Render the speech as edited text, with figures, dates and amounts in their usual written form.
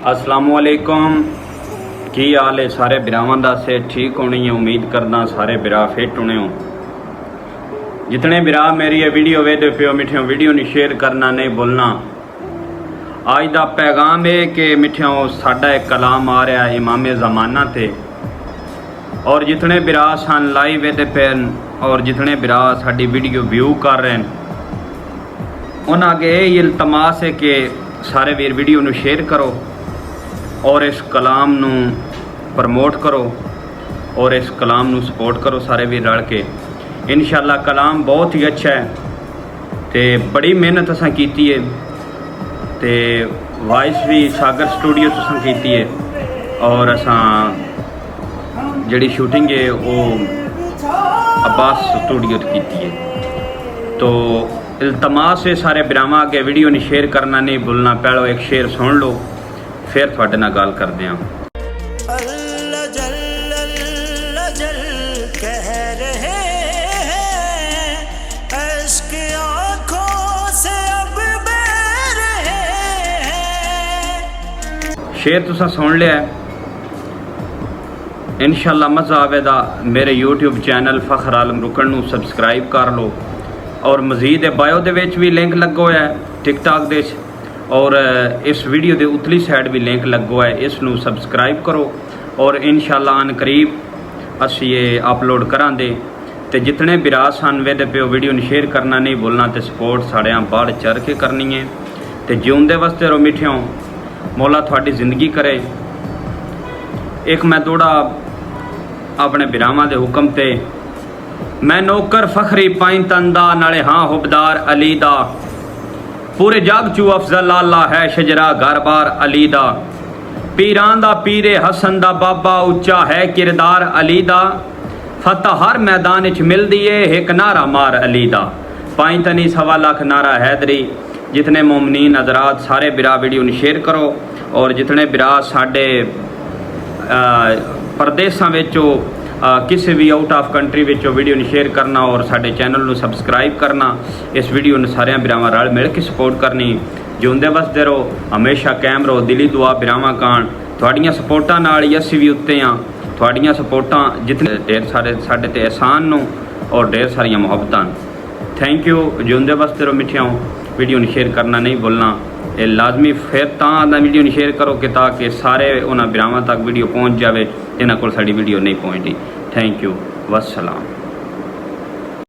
अस्सलामुअलैकुम, की हाल है सारे बिरावां दा? से ठीक होनी है, उम्मीद करदा सारे बिरा फिट होने हो। जितने बिरा मेरी ये वीडियो वेदे पे मिठियों वीडियो नहीं शेयर करना नहीं भूलना। आज दा पैगाम है कि मिठियों साडा एक कलाम आ रहा है इमामे ज़माना थे, और जितने बिरा सन लाइव वेदे पे और जितने बिरा साडी वीडियो व्यू कर रहे हैं उन्हें अगे ये इल्तमास है कि सारे वीर वीडियो नू शेयर करो और इस कलाम नू प्रमोट करो और इस कलाम नू सपोर्ट करो सारे भी रल के। इंशाअल्लाह कलाम बहुत ही अच्छा है तो बड़ी मेहनत असां कीती है तो वॉइस भी सागर स्टूडियो तुसां कीती है और असां जड़ी शूटिंग है वो अब्बास स्टूडियो कीती है। तो इल्तमास है सारे बिरावां अगे वीडियो नहीं शेयर करना नहीं भूलना। पहलो एक शेर सुन लो फिर थोड़े नाल गल करते हैं। अल्लाह जल कह रहे हैं, अश्क आँखों से अब बह रहे हैं। शेर तुसा सुन लिया है, इंशाअल्लाह मज़ा आवेगा। मेरे यूट्यूब चैनल फखर आलम रुकन नू सबसक्राइब कर लो और मजीद बायो दे विच भी लिंक लगा हुआ है टिकटॉक दे और इस वीडियो के उतली साइड भी लिंक लगा हुआ है, इसनू सबसक्राइब करो और इंशाअल्लाह अन करीब असी ये अपलोड करांगे। तो जितने बिरा सन वेदे पे वीडियो ने शेयर करना नहीं भूलना तो सपोर्ट साढ़े बढ़ चढ़ के करनी है। तो जिउंदे वास्ते रहो मिठियों, मौला थोड़ी जिंदगी करे। एक मैं दौड़ा अपने बिरावां दे हुक्म ते, मैं नौकर फखरी पाइन तंदा नाले हाँ हुबदार अली दा, पूरे जग चू अफजल लाला है शजरा घर बार अली दा, पीरां दा पीरे हसन दा बाबा उच्चा है किरदार अली दा, फतह हर मैदान च मिलदी है एक नारा मार अली दा, पाई तनी 1.25 लाख नारा हैदरी। जितने मोमनीन हजरात सारे बिरा वीडियो ने शेयर करो और जितने बिरा साडे परदेसां विचों किसी भी आउट ऑफ कंट्री विचों वीडियो ने शेयर करना और साडे चैनल नू सबसक्राइब करना। इस वीडियो ने सारे बिरावां रल मिल के सपोर्ट करनी। जिउंदे वसदे रहो, हमेशा कायम रहो। दिली दुआ बिरावां कान तुहाड़ियां सपोर्टां नाल ही असीं भी उत्ते हां। तुहाड़ियां सपोर्टां जितने ढेर सारे साडे ते एहसान नू और ढेर सारियां मुहब्बतां। Thank you. जिउंदे वसदे रहो मिठियों, वीडियो ने शेयर करना नहीं भुलना। ये लाजमी फिर तां वीडियो ने शेयर करो कि ताकि सारे उन्हां बिरावां तक वीडियो पहुँच जाए जिन्हां कोल साडी वीडियो नहीं पहुँचती। Thank you. वस्सलाम।